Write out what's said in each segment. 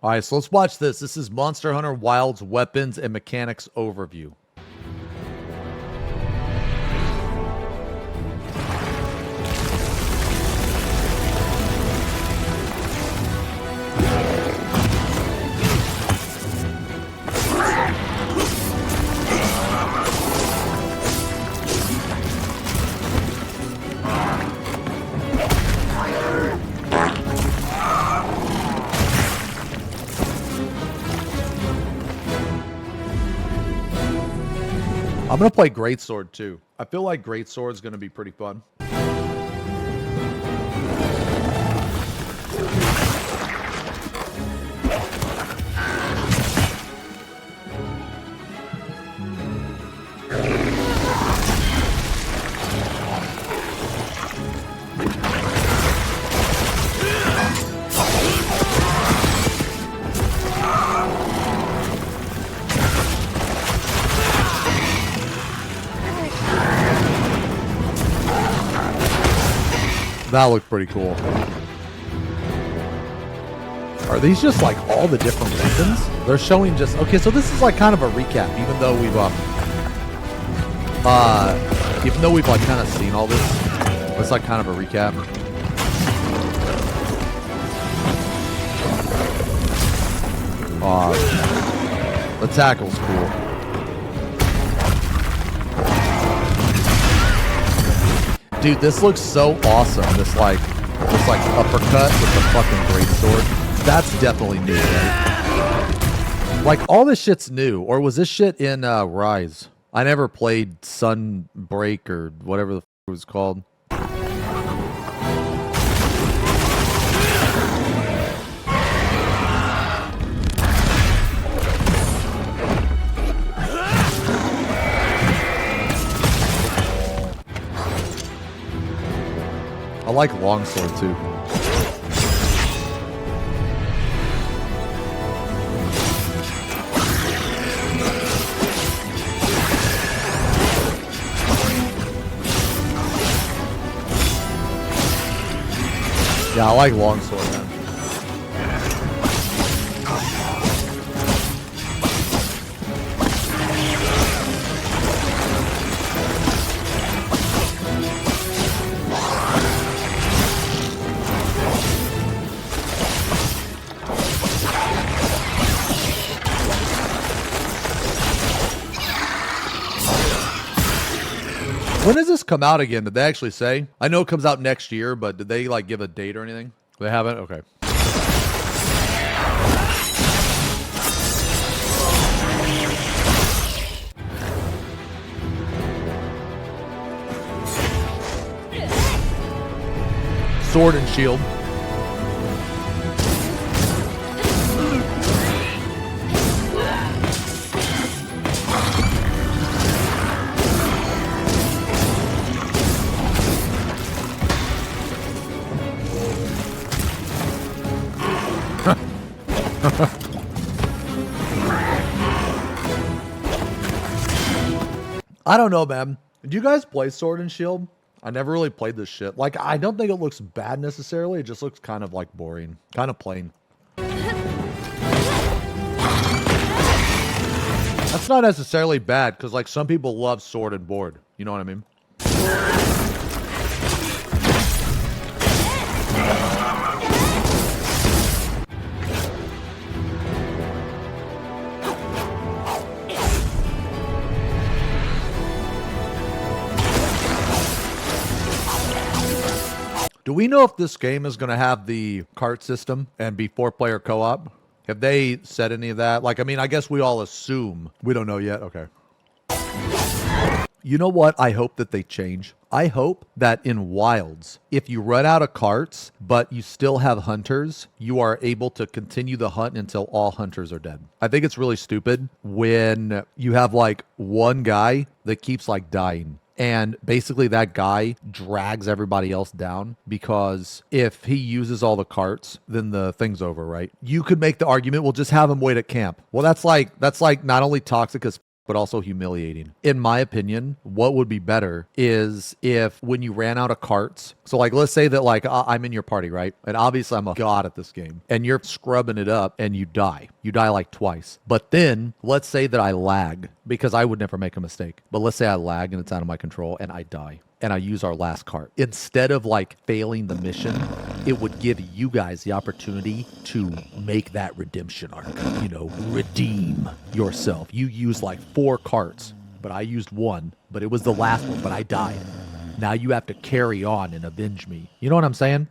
All right, so let's watch this. This is Monster Hunter Wilds Weapons and Mechanics Overview. I'm going to play Greatsword too. I feel like Greatsword is going to be pretty fun. That looked pretty cool. Are these just like all the different weapons? They're showing just... Okay, so this is like kind of a recap, even though we've like kind of seen all this. It's like kind of a recap. The tackle's cool. Dude, this looks so awesome. This like uppercut with the fucking greatsword. That's definitely new, right? Like all this shit's new. Or was this shit in Rise? I never played Sunbreak or whatever the f it was called. I like longsword too. Yeah, I like longsword, man. When does this come out again? Did they actually say? I know it comes out next year, but did they like give a date or anything? They haven't? Okay. Sword and shield. I don't know, man. Do you guys play Sword and Shield? I never really played this shit. Like, I don't think it looks bad necessarily. It just looks kind of like boring. Kind of plain. That's not necessarily bad, because like some people love Sword and Board. You know what I mean? Do we know if this game is going to have the cart system and be 4-player co-op? Have they said any of that? Like, I mean, I guess we all assume. We don't know yet. Okay. You know what? I hope that they change. I hope that in Wilds, if you run out of carts, but you still have hunters, you are able to continue the hunt until all hunters are dead. I think it's really stupid when you have like one guy that keeps like dying. And basically that guy drags everybody else down, because if he uses all the carts, then the thing's over, right? You could make the argument, we'll just have him wait at camp. Well, that's like not only toxic as but also humiliating. In my opinion, what would be better is if when you ran out of carts, so like let's say that like I'm in your party, right? And obviously I'm a god at this game, and you're scrubbing it up and you die. You die like twice. But then let's say that I lag, because I would never make a mistake. But let's say I lag and it's out of my control and I die. And I use our last cart. Instead of like failing the mission, it would give you guys the opportunity to make that redemption arc. You know, redeem yourself. You use like 4 carts, but I used 1, but it was the last one, but I died. Now you have to carry on and avenge me. You know what I'm saying?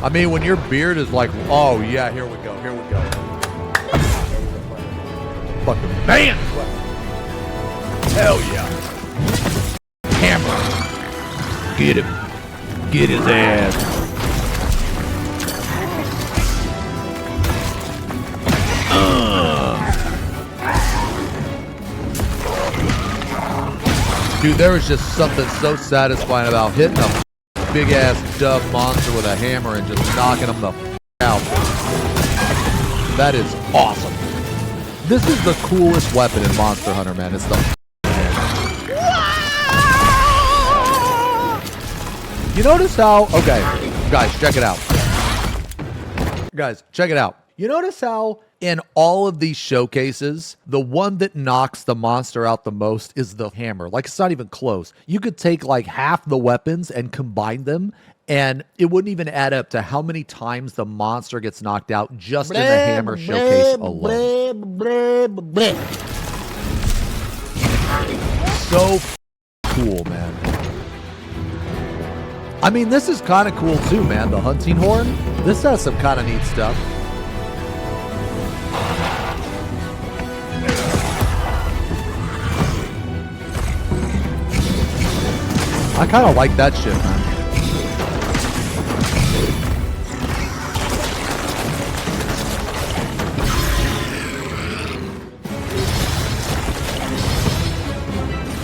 I mean, when your beard is like, oh yeah, here we go. Fucking man! Hell yeah. Hammer. Get him. Get his ass. Dude, there was just something so satisfying about hitting a big ass dove monster with a hammer and just knocking them the out. That is awesome. This is the coolest weapon in Monster Hunter, man. It's the You notice how, okay, guys, check it out. Guys, check it out. You notice how in all of these showcases, the one that knocks the monster out the most is the hammer. Like, it's not even close. You could take like half the weapons and combine them, and it wouldn't even add up to how many times the monster gets knocked out just in the hammer showcase alone. So cool, man. I mean, this is kind of cool too, man. The hunting horn. This has some kind of neat stuff. I kind of like that shit, man.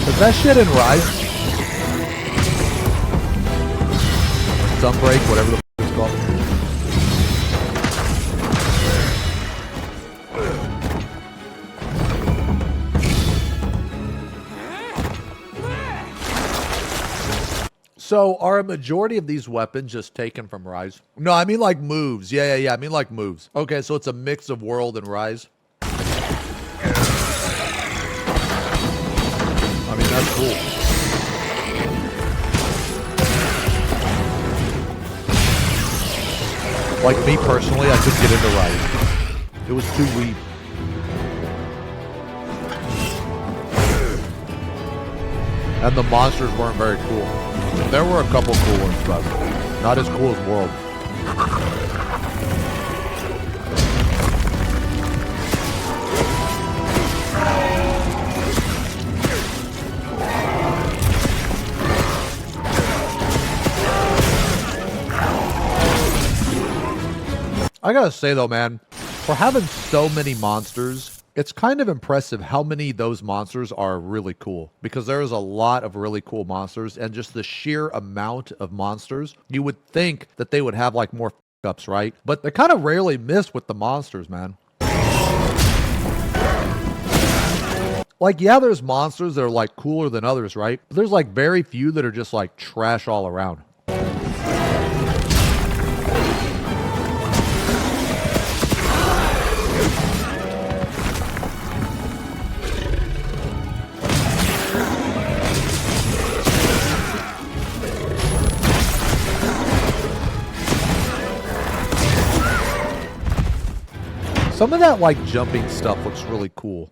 Is that shit in Rise? Sunbreak, whatever the f it's called. So are a majority of these weapons just taken from Rise? No, I mean like moves. Yeah. I mean like moves. Okay, so it's a mix of World and Rise. I mean, that's cool. Like me personally, I couldn't get into Rise. It was too weak. And the monsters weren't very cool. There were a couple cool ones, but not as cool as World. I gotta say though, man, for having so many monsters, it's kind of impressive how many of those monsters are really cool, because there is a lot of really cool monsters, and just the sheer amount of monsters, you would think that they would have like more f***ups, right? But they kind of rarely miss with the monsters, man. Like, yeah, there's monsters that are like cooler than others, right? But there's like very few that are just like trash all around. Some of that like jumping stuff looks really cool.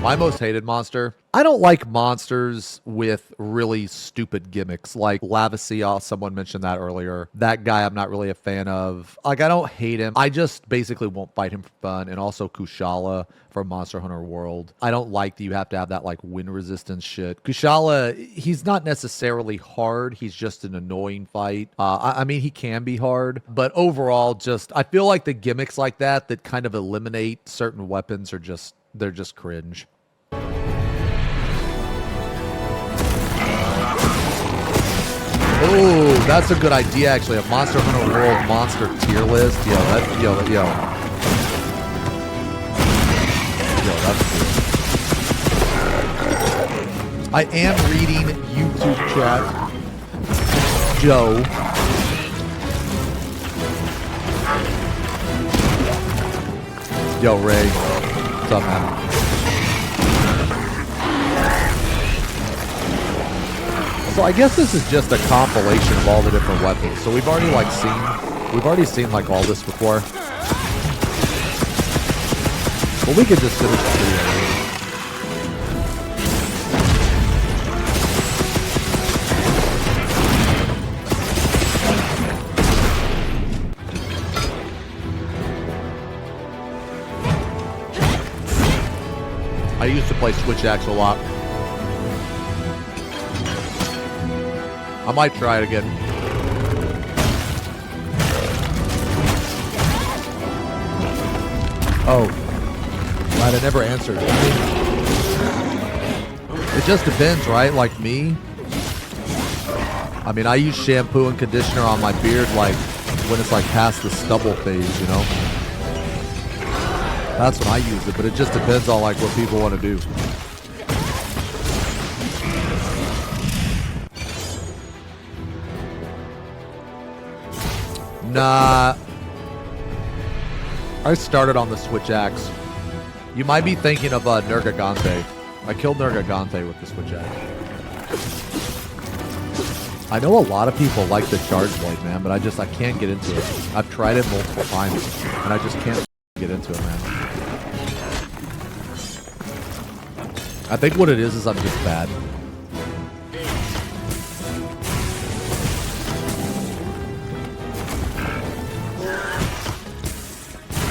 My most hated monster. I don't like monsters with really stupid gimmicks like Lavasia. Someone mentioned that earlier. That guy I'm not really a fan of. Like, I don't hate him. I just basically won't fight him for fun. And also Kushala from Monster Hunter World. I don't like that you have to have that like wind resistance shit. Kushala, he's not necessarily hard. He's just an annoying fight. I mean, he can be hard, but overall, just I feel like the gimmicks like that kind of eliminate certain weapons are just they're just cringe. Oh, that's a good idea, actually. A Monster Hunter World monster tier list. Yo, that's good. I am reading YouTube chat. Joe. Yo, Ray. What's up, man? So I guess this is just a compilation of all the different weapons. So we've already seen like all this before. But we could just finish the video. I used to play Switch Axe a lot. I might try it again. Oh. Glad I never answered. It just depends, right? Like me. I mean, I use shampoo and conditioner on my beard like when it's like past the stubble phase, you know? That's when I use it, but it just depends on like what people want to do. Nah. I started on the Switch Axe. You might be thinking of Nergigante. I killed Nergigante with the Switch Axe. I know a lot of people like the Charge Blade, man, but I can't get into it. I've tried it multiple times, and I just can't get into it, man. I think what it is I'm just bad.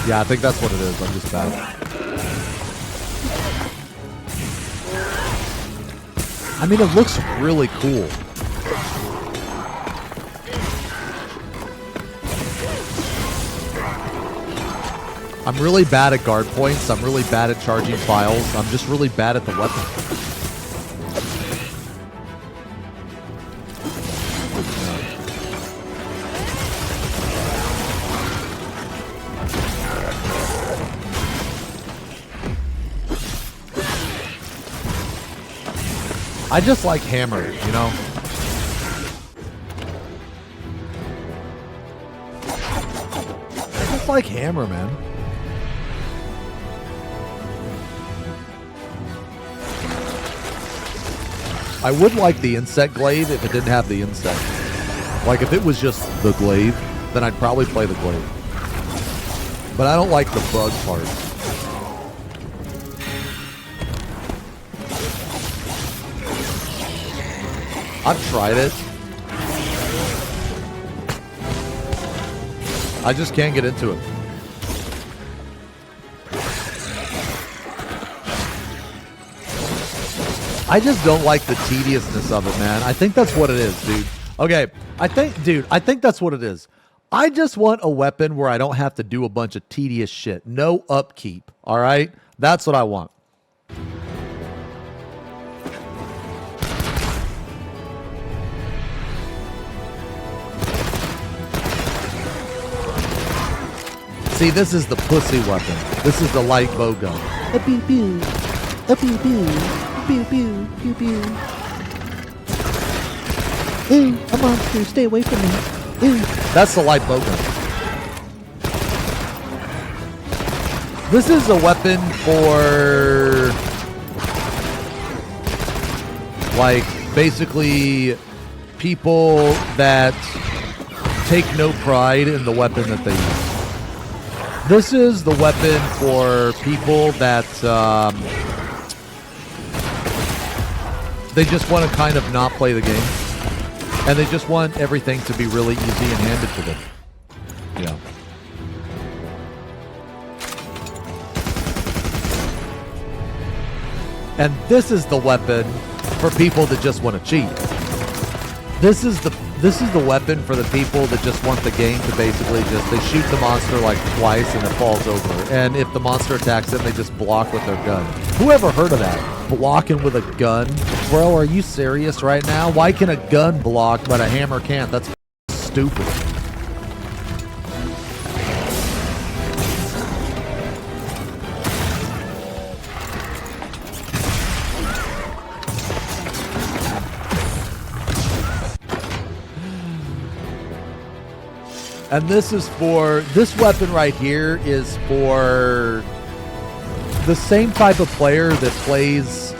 Yeah, I think that's what it is. I'm just bad. I mean, it looks really cool. I'm really bad at guard points. I'm really bad at charging files. I'm just really bad at the weapon. I just like hammer, you know? I just like hammer, man. I would like the insect glaive if it didn't have the insect. Like, if it was just the glaive, then I'd probably play the glaive. But I don't like the bug part. I've tried it. I just can't get into it. I just don't like the tediousness of it, man. I think that's what it is, dude. Okay, I think that's what it is. I just want a weapon where I don't have to do a bunch of tedious shit. No upkeep, all right? That's what I want. See, this is the pussy weapon. This is the light bowgun. A pew pew. A pew pew. Pew pew. Pew pew. Ooh, a monster. Stay away from me. Ooh. That's the light bowgun. This is a weapon for, like, basically people that take no pride in the weapon that they use. This is the weapon for people that They just want to kind of not play the game. And they just want everything to be really easy and handed to them. Yeah. And this is the weapon for people that just want to cheat. This is the weapon for the people that just want the game to basically they shoot the monster like twice and it falls over. And if the monster attacks them, they just block with their gun. Who ever heard of that? Blocking with a gun? Bro, are you serious right now? Why can a gun block but a hammer can't? That's stupid. And this weapon right here is for the same type of player that plays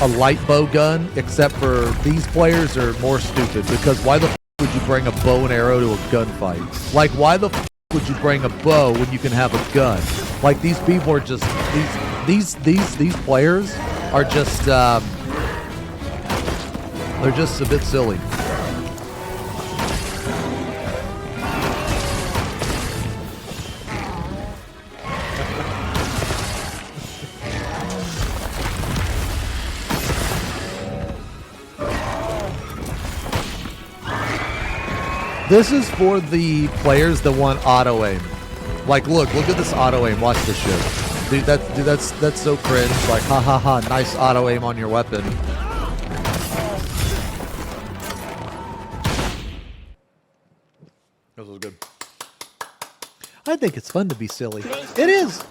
a light bow gun, except for these players are more stupid, because why the f would you bring a bow and arrow to a gunfight? Like, why the f would you bring a bow when you can have a gun? Like, these people are just, these players are just, they're just a bit silly. This is for the players that want auto aim. Like, look at this auto aim. Watch this shit, dude. That's so cringe. Like, ha ha ha, nice auto aim on your weapon. This was good. I think it's fun to be silly. It is.